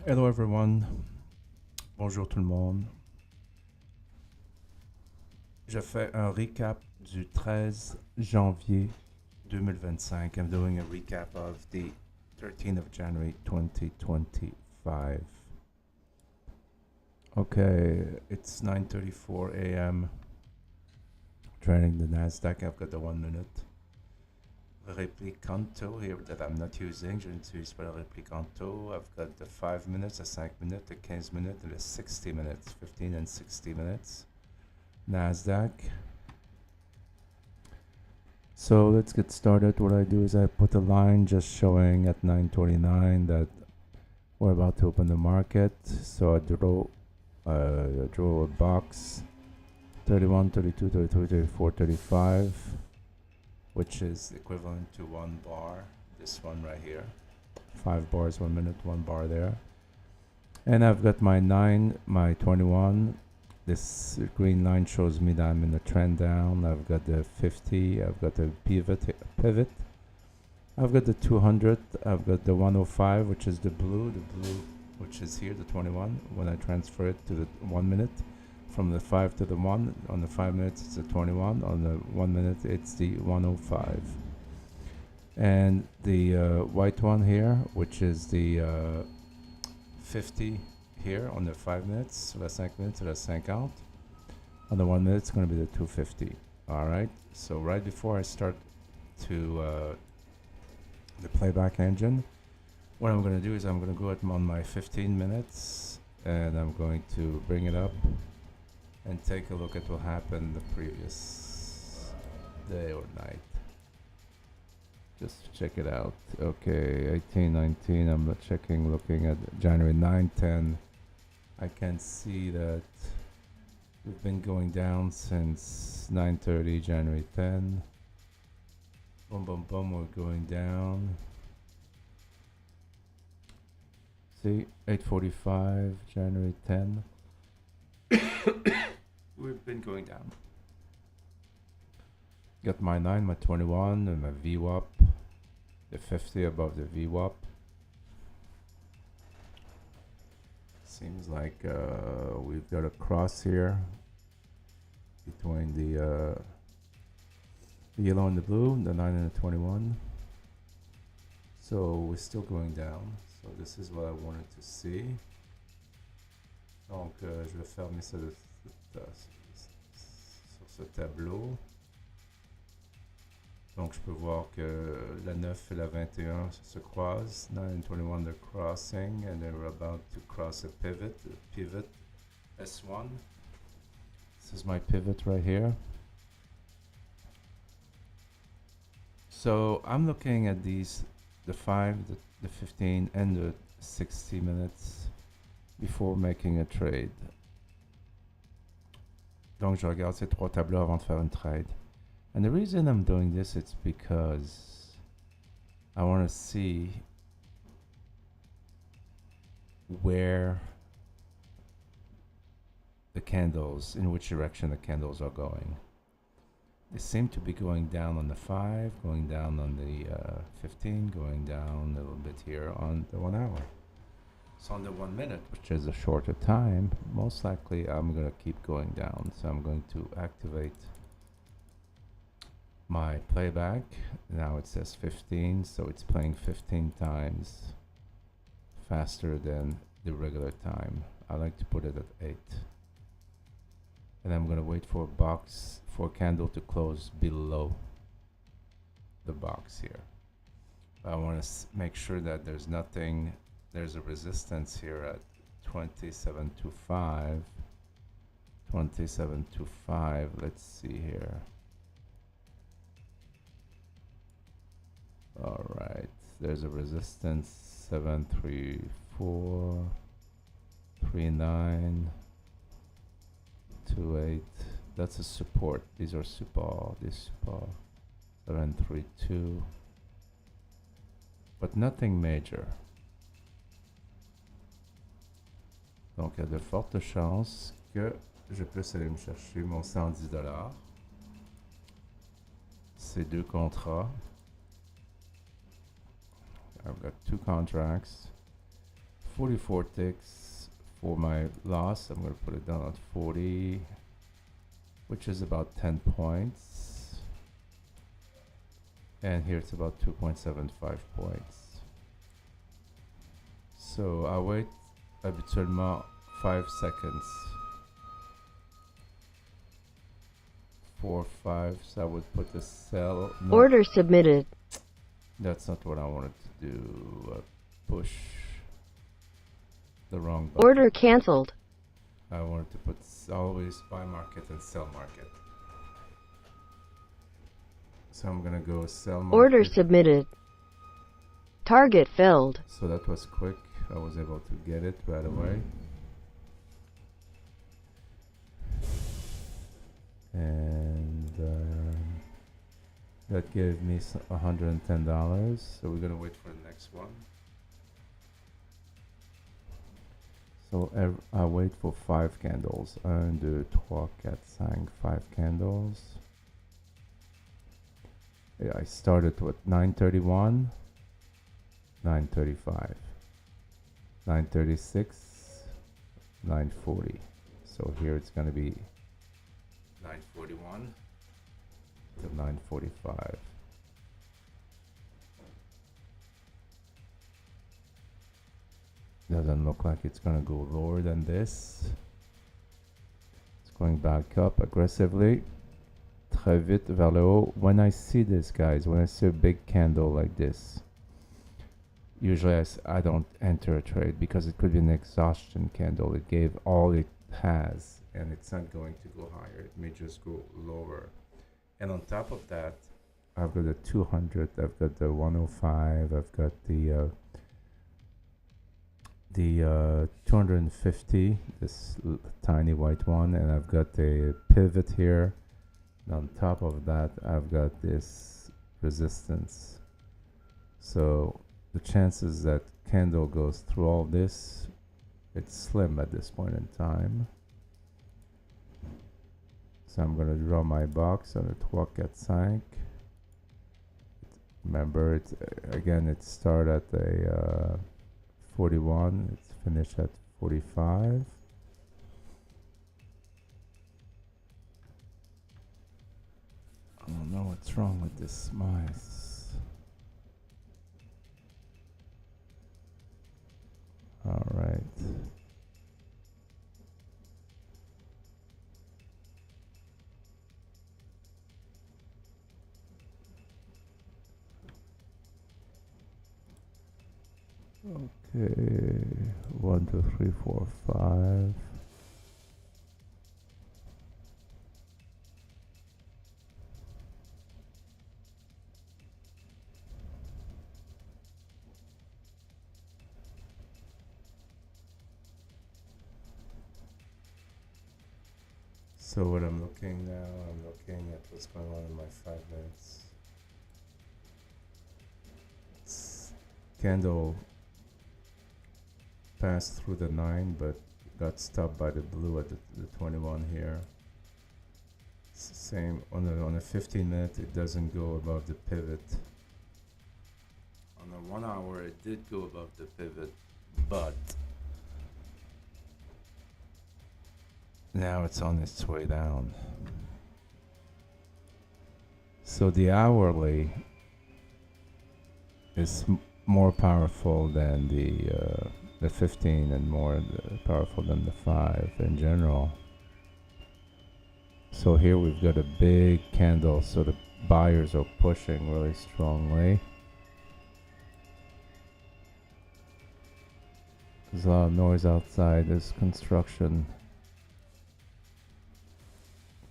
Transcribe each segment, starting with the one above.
Hello everyone, bonjour tout le monde. Je fais un recap du 13 janvier 2025. I'm doing a recap of the 13th of January 2025. Okay, it's 9:34 a.m. Trading the Nasdaq. I've got the 1 minute replicanto here that I'm not using. Je n'utilise pas le replicanto. I've got the 5 minutes, the 5 minutes, the 15 minutes, and the 60 minutes, 15 and 60 minutes. Nasdaq. So let's get started. What I do is I put a line just showing at 9:29 that we're about to open the market. So I draw a box 31, 32, 33, 34, 35, which is equivalent to 1 bar. This one right here. 5 bars, 1 minute, 1 bar there. And I've got my 9, my 21. This green line shows me that I'm in a trend down. I've got the 50, I've got the pivot. I've got the 200, I've got the 105, which is the blue, which is here, the 21. When I transfer it to the 1 minute, from the 5 to the 1, on the 5 minutes it's the 21, on the 1 minute it's the 105. And the white one here, which is the 50 here on the 5 minutes, sur la 5 minutes, sur la 50. On the 1 minute, it's going to be the 250. All right. So right before I start to the playback engine, what I'm going to do is I'm going to go on my 15 minutes and I'm going to bring it up and take a look at what happened the previous day or night. Just check it out. Okay, 18, 19, I'm checking, looking at January 9, 10. I can see that we've been going down since 9:30, January 10. Boom, boom, boom, we're going down. See, 8:45, January 10. We've been going down. Got my 9, my 21, and my VWAP. The 50 above the VWAP. Seems like we've got a cross here between the yellow and the blue, the 9 and the 21. So we're still going down. So this is what I wanted to see. Donc je vais fermer ça sur ce tableau. Donc je peux voir que la 9 et la 21 se croisent. 9 and 21 they're crossing and they're about to cross a pivot S1. This is my pivot right here. So I'm looking at these, the 5, the 15 and the 60 minutes before making a trade. Donc je regarde ces 3 tableaux avant de faire une trade. And the reason I'm doing this is because I want to see where the candles, in which direction the candles are going. They seem to be going down on the 5, going down on the 15, going down a little bit here on the 1 hour. So on the 1 minute, which is a shorter time, most likely I'm going to keep going down. So I'm going to activate my playback. Now it says 15, so it's playing 15 times faster than the regular time. I like to put it at 8. And I'm going to wait for a candle to close below the box here. I want to make sure that there's nothing, there's a resistance here at 2725. 2725, let's see here. All right, there's a resistance 734, 39, 28. That's a support. These are support. This support 732, but nothing major. Donc il y a de fortes chances que je puisse aller me chercher mon 110 $. Ces 2 contrats. I've got 2 contracts. 44 ticks for my loss. I'm going to put it down at 40, which is about 10 points. And here it's about 2.75 points. So I wait habituellement 5 seconds. 4, 5. So I would put the sell. No, Order submitted. that's not what I wanted to do. Push the wrong button. Order canceled. I wanted to put always buy market and sell market. So I'm gonna go sell market. Order submitted. Target filled. So that was quick. I was able to get it right away. And that gave me $110. So we're gonna wait for the next one. So I wait for 5 candles. 1, 2, 3, 4, 5, 5 candles. Yeah, I started with 931, 935, 936, 940. So here it's going to be 941 to 945. Doesn't look like it's going to go lower than this. It's going back up aggressively. Très vite vers le haut. When I see this, guys, when I see a big candle like this, usually I don't enter a trade because it could be an exhaustion candle. It gave all it has and it's not going to go higher. It may just go lower. And on top of that, I've got the 200, I've got the 105, I've got the 250, this tiny white one, and I've got a pivot here. And on top of that, I've got this resistance. So the chances that candle goes through all this, it's slim at this point in time. So I'm going to draw my box on a 3, 4, 5. Remember, it's again, it started at a 41, it's finished at 45. I don't know what's wrong with this mice. All right. Okay, 1, 2, 3, 4, 5. So what I'm looking now, I'm looking at what's going on in my 5 minutes. Candle passed through the 9 but got stopped by the blue at the 21 here. It's the same on a 15 minute, it doesn't go above the pivot. On a 1 hour it did go above the pivot, but now it's on its way down. So the hourly is more powerful than the 15 and more powerful than the 5 in general. So here we've got a big candle, so the buyers are pushing really strongly. There's a lot of noise outside, there's construction.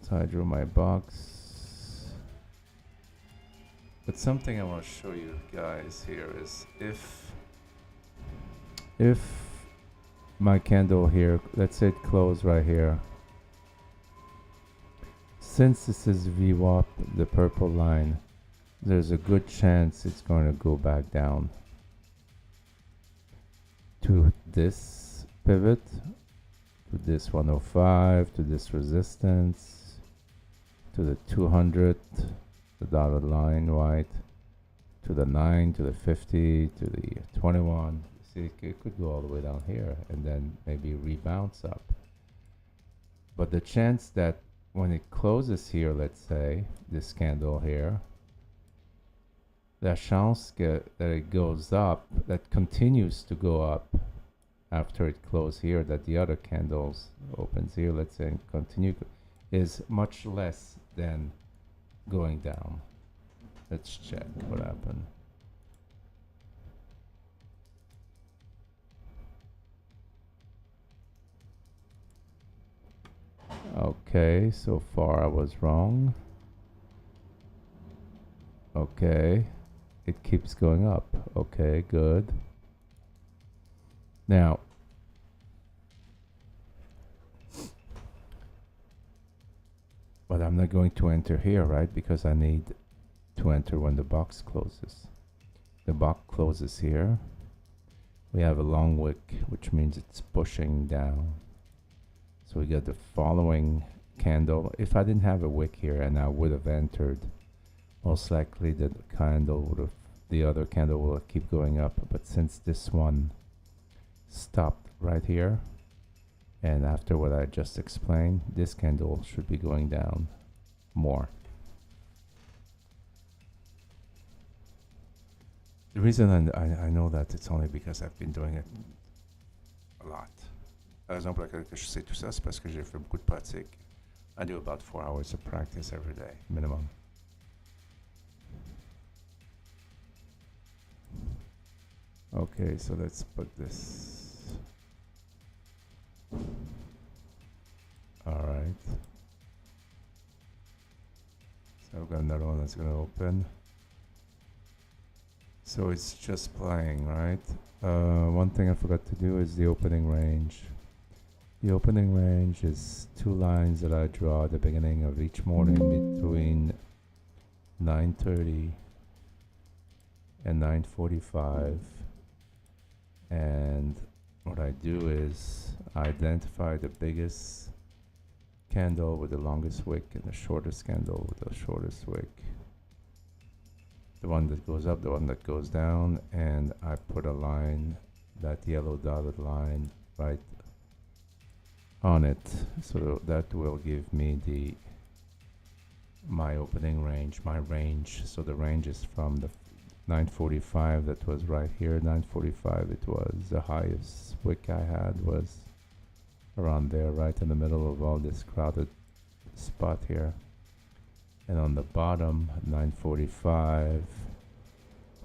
So I drew my box. But something I want to show you guys here is if my candle here, let's say it closed right here. Since this is VWAP, the purple line, there's a good chance it's going to go back down to this pivot, to this 105, to this resistance, to the 200, the dotted line white, to the 9, to the 50, to the 21. See, it could go all the way down here and then maybe rebounce up. But the chance that when it closes here, let's say, this candle here, la chance that it goes up, that continues to go up after it closes here, that the other candles opens here, let's say, and continue, is much less than going down. Let's check what happened. Okay, so far I was wrong. Okay, it keeps going up. Okay, good. Now, but I'm not going to enter here, right? Because I need to enter when the box closes. The box closes here. We have a long wick, which means it's pushing down. So we got the following candle. If I didn't have a wick here and I would have entered, most likely the candle would have, the other candle will keep going up. But since this one stopped right here, and after what I just explained, this candle should be going down more. The reason I know that it's only because I've been doing it a lot. La raison pour laquelle je sais tout ça, c'est parce que j'ai fait beaucoup de pratiques. I do about 4 hours of practice every day, minimum. Okay, so let's put this. All right. So I've got another one that's going to open. So it's just playing, right? One thing I forgot to do is the opening range. The opening range is 2 lines that I draw at the beginning of each morning between 9:30 and 9:45. And what I do is I identify the biggest candle with the longest wick and the shortest candle with the shortest wick. The one that goes up, the one that goes down, and I put a line, that yellow dotted line, right on it, so that will give me my opening range, my range. So the range is from the 9:45 that was right here. 9:45, it was the highest wick I had was around there, right in the middle of all this crowded spot here. And on the bottom, 9:45,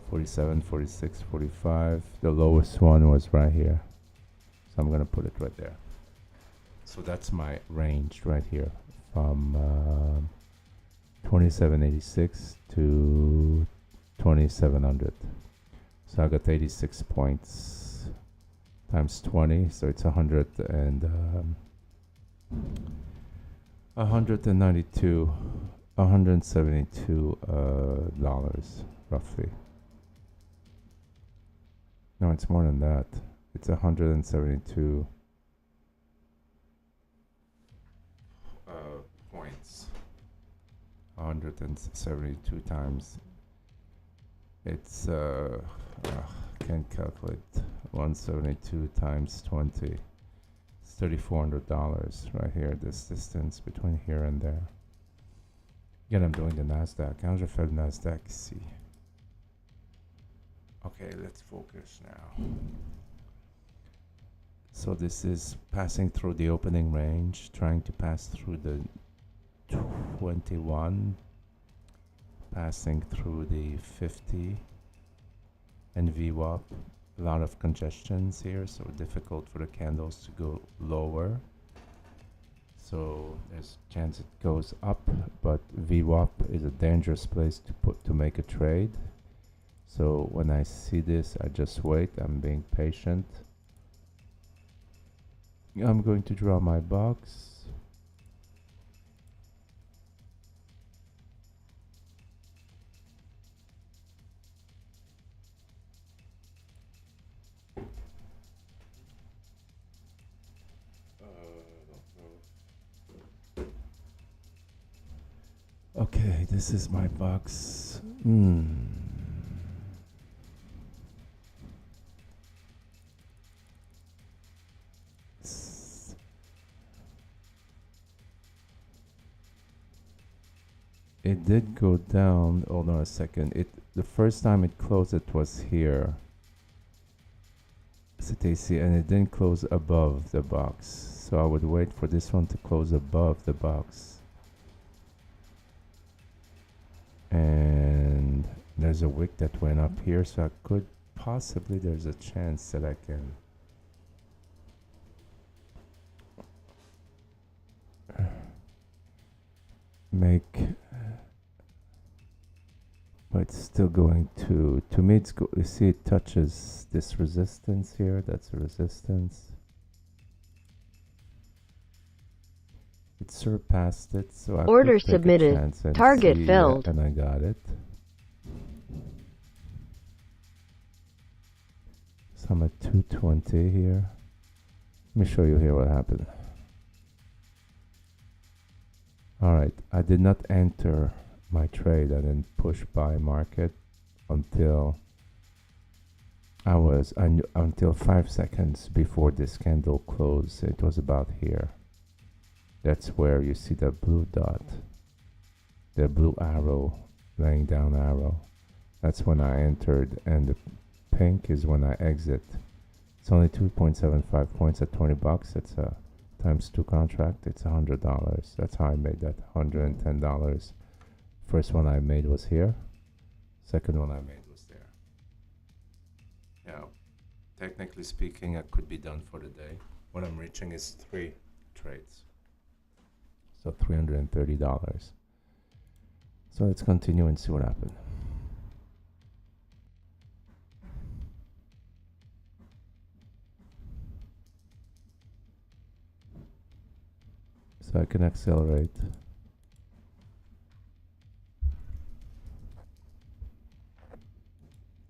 47, 46, 45, the lowest one was right here. So I'm going to put it right there. So that's my range right here from 2786 to 2700. So I got 86 points times 20, so it's 172 dollars roughly. No, it's more than that. It's 172 points. 172 times. It's can't calculate. 172 times 20. It's $3,400 right here. This distance between here and there. Again, I'm doing the Nasdaq. Quand je fais le Nasdaq ici. Okay, let's focus now. So this is passing through the opening range, trying to pass through the 21, passing through the 50 and VWAP. A lot of congestions here, so difficult for the candles to go lower. So there's a chance it goes up, but VWAP is a dangerous place to make a trade. So when I see this, I just wait. I'm being patient. I'm going to draw my box. Okay, this is my box. it did go down. Hold on a second. The first time it closed, it was here. CTC, and it didn't close above the box. So I would wait for this one to close above the box. And there's a wick that went up here, so I could possibly, there's a chance that I can make, but it's still going to me it's you see it touches this resistance here. That's a resistance. It surpassed it, so I Order could take submitted. a chance and Target see, filled. and I got it. So I'm at 220 here. Let me show you here what happened. Alright, I did not enter my trade. I didn't push buy market until until 5 seconds before this candle closed. It was about here. That's where you see the blue dot, the blue arrow, laying down arrow. That's when I entered, and the pink is when I exit. It's only 2.75 points at 20 bucks. It's a times 2 contract. It's $100. That's how I made that $110. First one I made was here. Second one I made was there. Yeah, technically speaking, I could be done for the day. What I'm reaching is 3 trades. So $330. So let's continue and see what happened. So I can accelerate.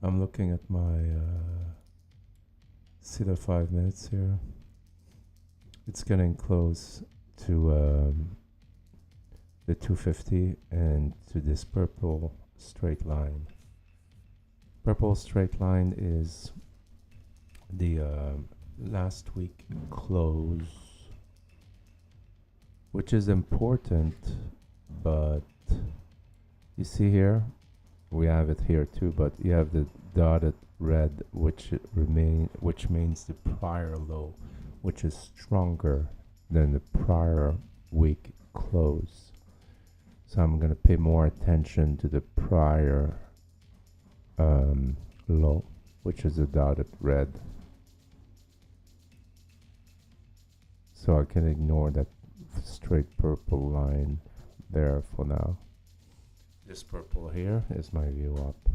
I'm looking at my see the 5 minutes here. It's getting close to the 250 and to this purple straight line. Purple straight line is the last week close, which is important, but you see here, we have it here too, but you have the dotted red, which means the prior low, which is stronger than the prior week close. So I'm going to pay more attention to the prior low, which is the dotted red. So I can ignore that straight purple line there for now. This purple here is my view up.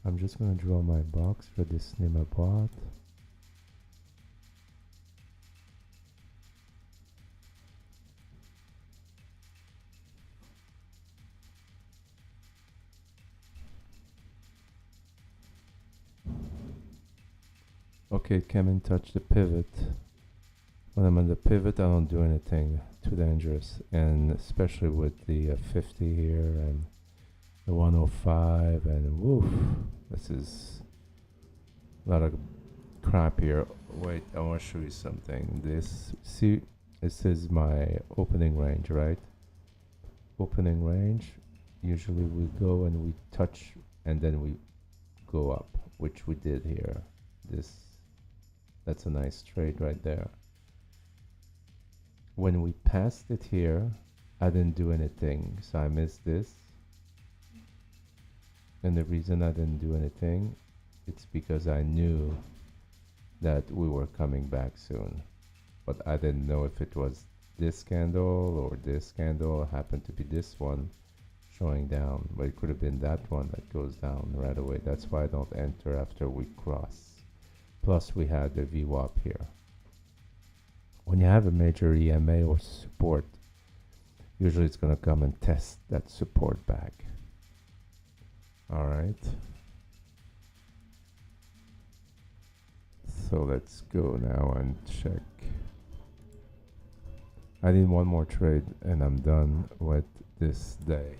I'm just going to draw my box for this Nima bot. Okay, it came and touched the pivot. When I'm on the pivot, I don't do anything too dangerous, and especially with the 50 here and the 105, and woof, this is a lot of crap here. Wait, I want to show you something. This is my opening range, right? Opening range. Usually we go and we touch, and then we go up, which we did here. That's a nice trade right there. When we passed it here, I didn't do anything, so I missed this. And the reason I didn't do anything, it's because I knew that we were coming back soon. But I didn't know if it was this candle or this candle. It happened to be this one showing down, but it could have been that one that goes down right away. That's why I don't enter after we cross. Plus we had the VWAP here. When you have a major EMA or support, usually it's going to come and test that support back. All right. So let's go now and check. I need one more trade and I'm done with this day.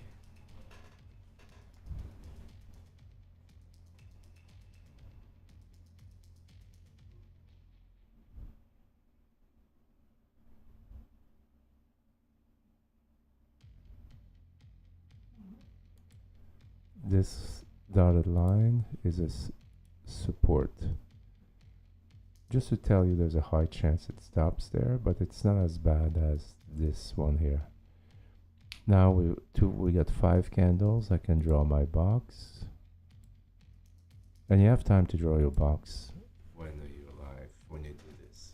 this dotted line is a support. Just to tell you, there's a high chance it stops there, but it's not as bad as this one here. Now we got 5 candles. I can draw my box, and you have time to draw your box when you're live, when you do this.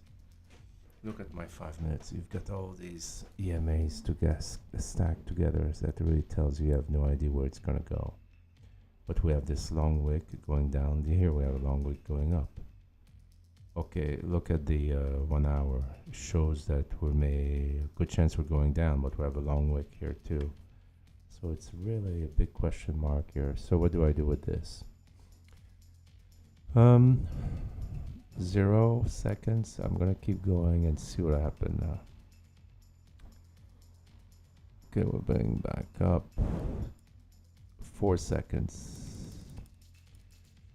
Look at my 5 minutes. You've got all these EMAs to stack together. So that really tells you have no idea where it's gonna go. But we have this long wick going down. Here we have a long wick going up. Okay, look at the 1 hour. It shows that a good chance we're going down, but we have a long wick here too. So it's really a big question mark here. So what do I do with this? 0 seconds. I'm gonna keep going and see what happens now. Okay, we're bringing back up. 4 seconds.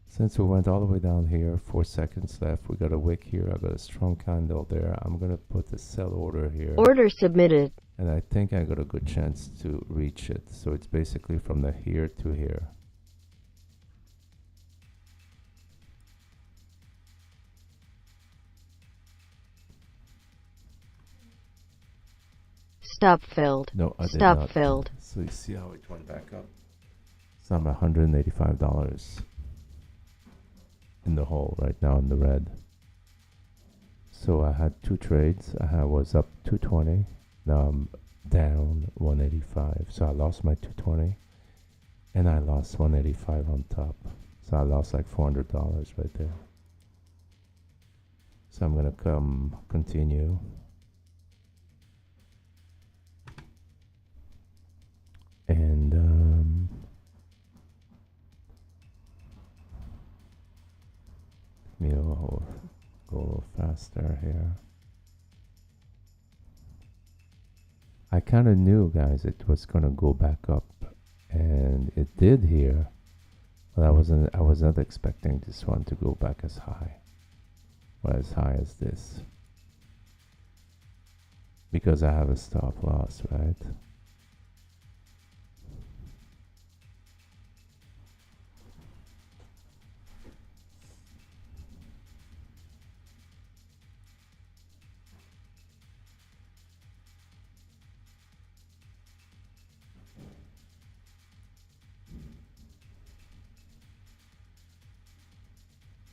Since we went all the way down here, 4 seconds left. We got a wick here. I got a strong candle there. I'm gonna put the sell order here. Order submitted. And I think I got a good chance to reach it. So it's basically from the here to here. Stop filled. No, I did Stop not. filled. So you see how it went back up? So I'm $185 in the hole right now in the red. So I had 2 trades. I was up 220. Now I'm down 185. So I lost my 220 and I lost 185 on top. So I lost like $400 right there. So I'm gonna continue. And go a little faster here. I kind of knew, guys, it was gonna go back up, and it did here, but I was not expecting this one to go back as high, or as high as this, because I have a stop loss, right?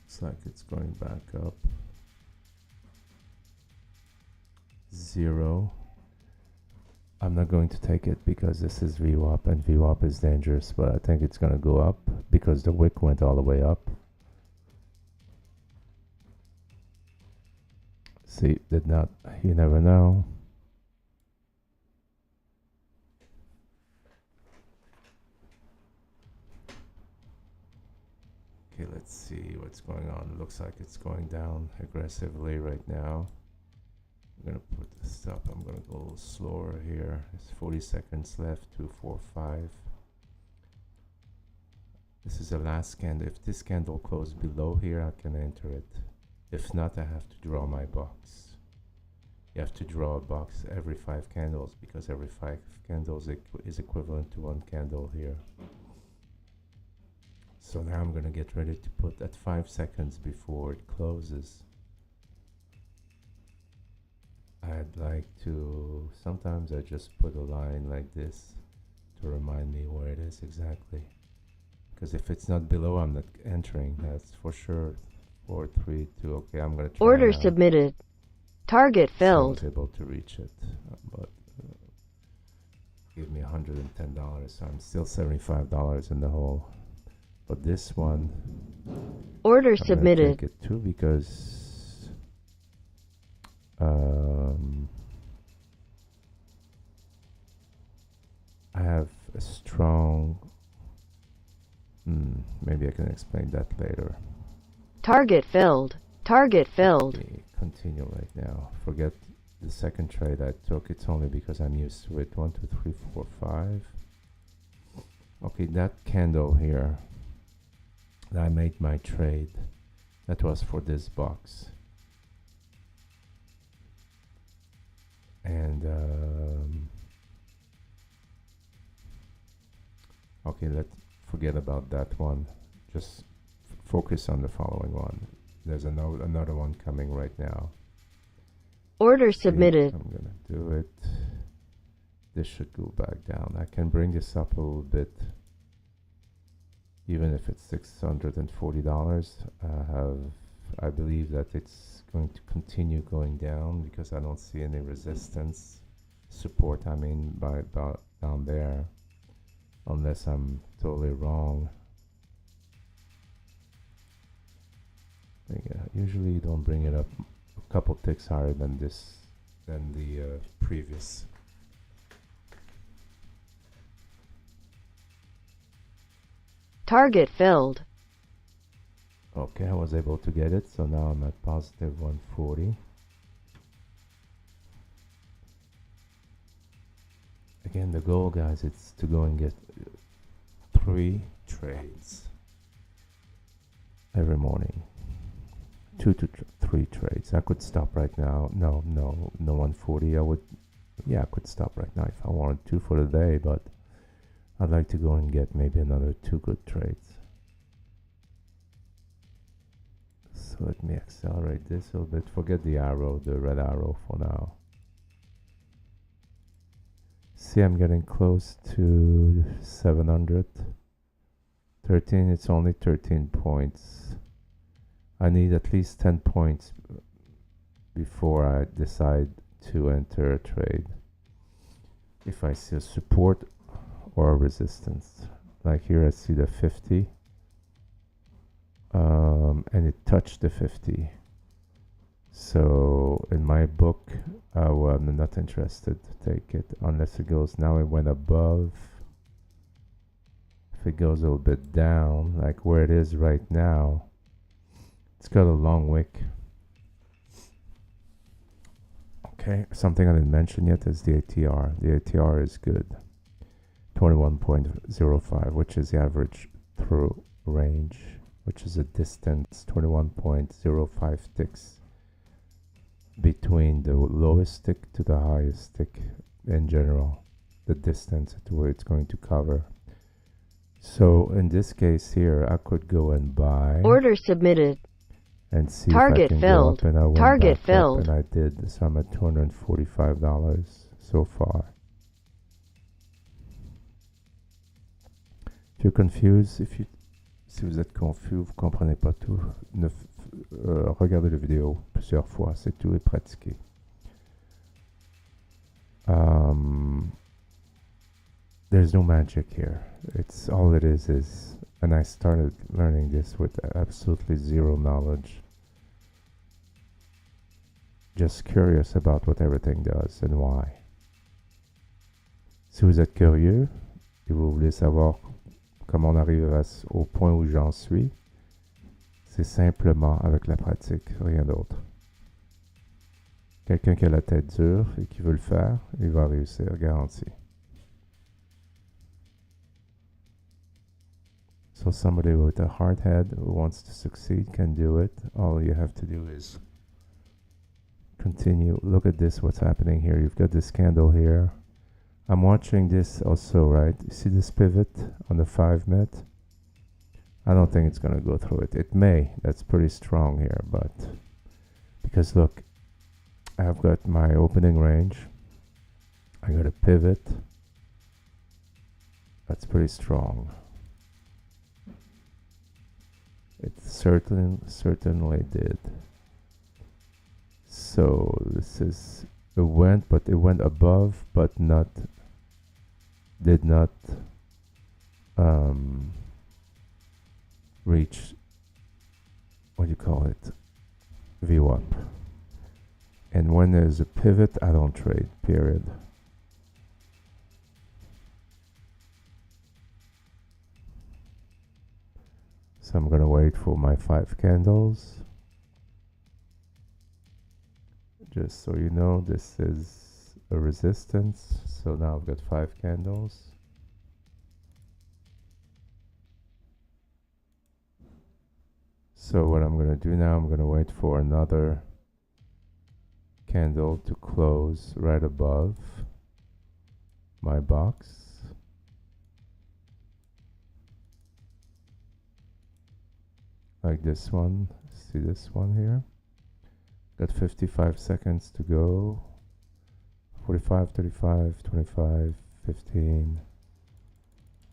Looks like it's going back up. 0. I'm not going to take it because this is VWAP and VWAP is dangerous, but I think it's going to go up because the wick went all the way up. See, did not, you never know. Okay, let's see what's going on. It looks like it's going down aggressively right now. I'm gonna put the stop. I'm gonna go a little slower here. There's 40 seconds left. 2, 4, 5. This is the last candle. If this candle closes below here, I can enter it. If not, I have to draw my box. You have to draw a box every 5 candles because every 5 candles is equivalent to 1 candle here. So now I'm gonna get ready to put at 5 seconds before it closes. I'd like to, sometimes I just put a line like this to remind me where it is exactly. Because if it's not below, I'm not entering, that's for sure. 4, 3, 2, okay, I'm gonna try Order now. submitted. Target So I filled. was able to reach it, but gave me $110, so I'm still $75 in the hole. But this one, Order I'm submitted. take it too because I have a strong. Maybe I can explain that later. Target filled. Target filled. Okay, continue right now. Forget the second trade I took. It's only because I'm used to it. 1, 2, 3, 4, 5. Okay, that candle here. I made my trade. That was for this box. And okay, forget about that one. Just focus on the following one. There's another one coming right now. Order See, submitted. I'm gonna do it. This should go back down. I can bring this up a little bit, even if it's $640. I believe that it's going to continue going down because I don't see any resistance support. I mean, by about down there, unless I'm totally wrong. Usually you don't bring it up a couple ticks higher than this, than the previous. Target filled. Okay, I was able to get it, so now I'm at positive 140. Again, the goal, guys, it's to go and get 3 trades every morning. 2 to 3 trades. I could stop right now. No 140. I could stop right now if I wanted to for the day, but I'd like to go and get maybe another 2 good trades. So let me accelerate this a little bit. Forget the arrow, the red arrow for now. See, I'm getting close to 700. 13, it's only 13 points. I need at least 10 points before I decide to enter a trade. If I see a support or a resistance. Like here I see the 50. And it touched the 50. So in my book, I'm not interested to take it unless it goes, now it went above. If it goes a little bit down, like where it is right now, it's got a long wick. Okay, something I didn't mention yet is the ATR. The ATR is good. 21.05, which is the average through range, which is a distance 21.05 ticks between the lowest tick to the highest tick in general, the distance to where it's going to cover. So in this case here, I could go and buy. Order submitted. And see Target if I can filled. go up, and I went Target back filled. up, and I did. So I'm at $245 so far. If you're confused, si vous êtes confus, vous comprenez pas tout, regardez la vidéo plusieurs fois, c'est tout, et pratiquez. There's no magic here. It's all it is, and I started learning this with absolutely zero knowledge. Just curious about what everything does and why. Si vous êtes curieux et vous voulez savoir comment on arrive au point où j'en suis, c'est simplement avec la pratique, rien d'autre. Quelqu'un qui a la tête dure et qui veut le faire, il va réussir, garanti. So somebody with a hard head who wants to succeed can do it. All you have to do is continue. Look at this, what's happening here. You've got this candle here. I'm watching this also, right? You see this pivot on the 5-minute? I don't think it's going to go through it. It may. That's pretty strong here, but because look, I've got my opening range. I got a pivot. That's pretty strong. It certainly did. So this is, it went above, but did not reach, what do you call it, view up. And when there's a pivot, I don't trade, period. So I'm gonna wait for my 5 candles. Just so you know, this is a resistance. So now I've got 5 candles. So what I'm gonna do now, I'm gonna wait for another candle to close right above my box. like this one. See this one here? Got 55 seconds to go. 45, 35, 25, 15.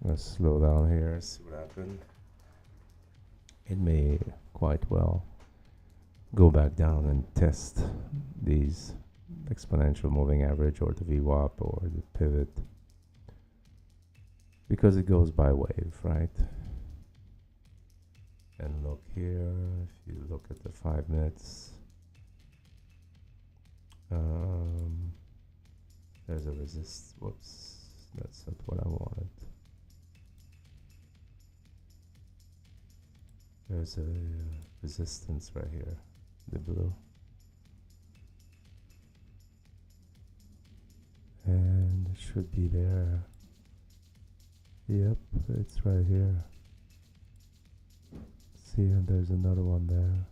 I'm gonna slow down here, see what happened. It may quite well go back down and test these exponential moving average or the VWAP or the pivot, because it goes by wave, right? And look here, if you look at the 5 minutes, there's a resist. Whoops, that's not what I wanted. There's a resistance right here, the blue. And it should be there. Yep, it's right here. See, and there's another one there.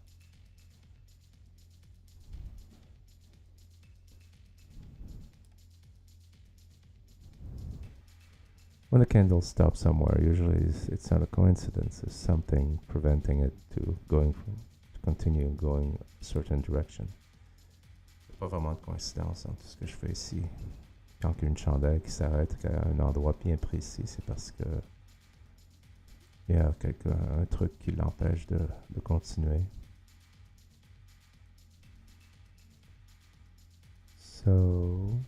When a candle stops somewhere, usually it's not a coincidence. It's something preventing it to continue going a certain direction. Il n'y a pas vraiment de coïncidence dans tout ce que je fais ici. Quand il y a une chandelle qui s'arrête à un endroit bien précis, c'est parce que il y a un truc qui l'empêche de continuer. So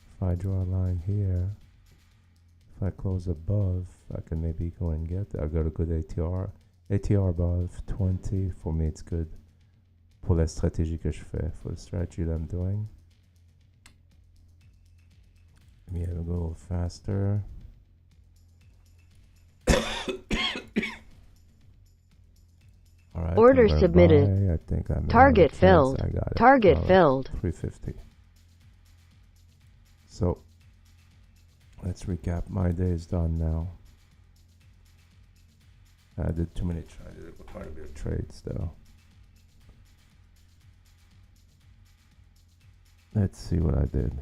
if I draw a line here, if I close above, I can maybe go and get it. I've got a good ATR. ATR above 20, for me it's good. Pour la stratégie que je fais, for the strategy that I'm doing. Let me go a little faster. All right, Order submitted. I think I'm Target filled. I got it. Target filled. 350. So let's recap. My day is done now. I did too many trades. I did quite a bit of trades though. Let's see what I did.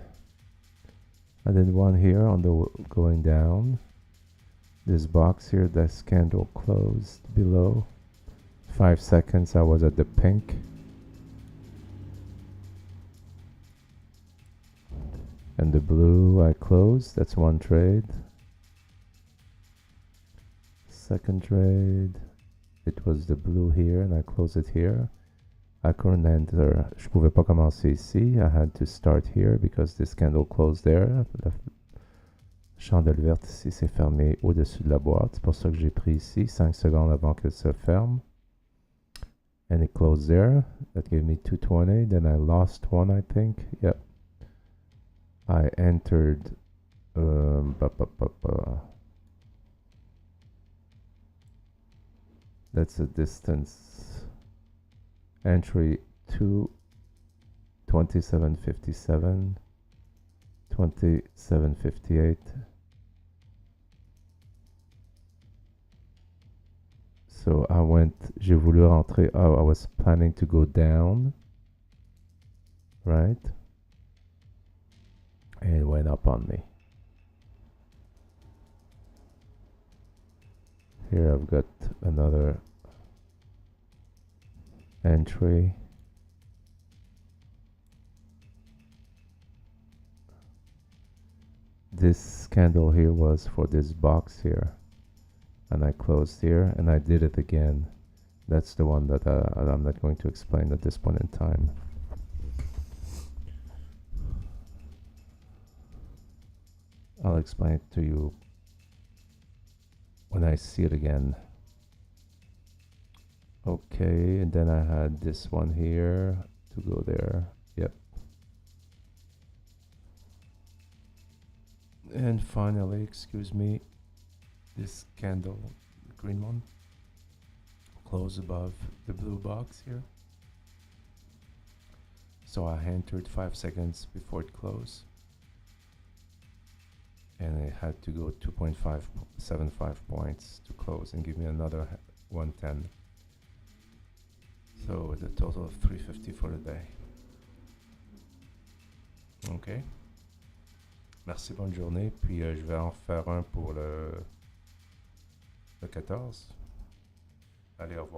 I did one here on the going down. This box here, this candle closed below. 5 seconds I was at the pink. And the blue I closed. That's one trade. Second trade, it was the blue here and I closed it here. I couldn't enter. Je pouvais pas commencer ici. I had to start here because this candle closed there. La chandelle verte ici s'est fermée au-dessus de la boîte. C'est pour ça que j'ai pris ici 5 secondes avant que ça ferme. And it closed there. That gave me 220. Then I lost one, I think. Yep. I entered. That's a distance. Entry 2, 27.57, 27.58. So I went, j'ai voulu rentrer, oh, I was planning to go down, right? And it went up on me. Here I've got another entry. This candle here was for this box here. And I closed here and I did it again. That's the one that I'm not going to explain at this point in time. I'll explain it to you when I see it again. Okay, and then I had this one here to go there. Yep. And finally, excuse me, this candle, the green one, close above the blue box here. So I entered 5 seconds before it closed. And it had to go 2.575 points to close and give me another 110. So the total of 350 for the day. Ok. Merci, bonne journée. Puis je vais en faire un pour le 14. Allez, au revoir.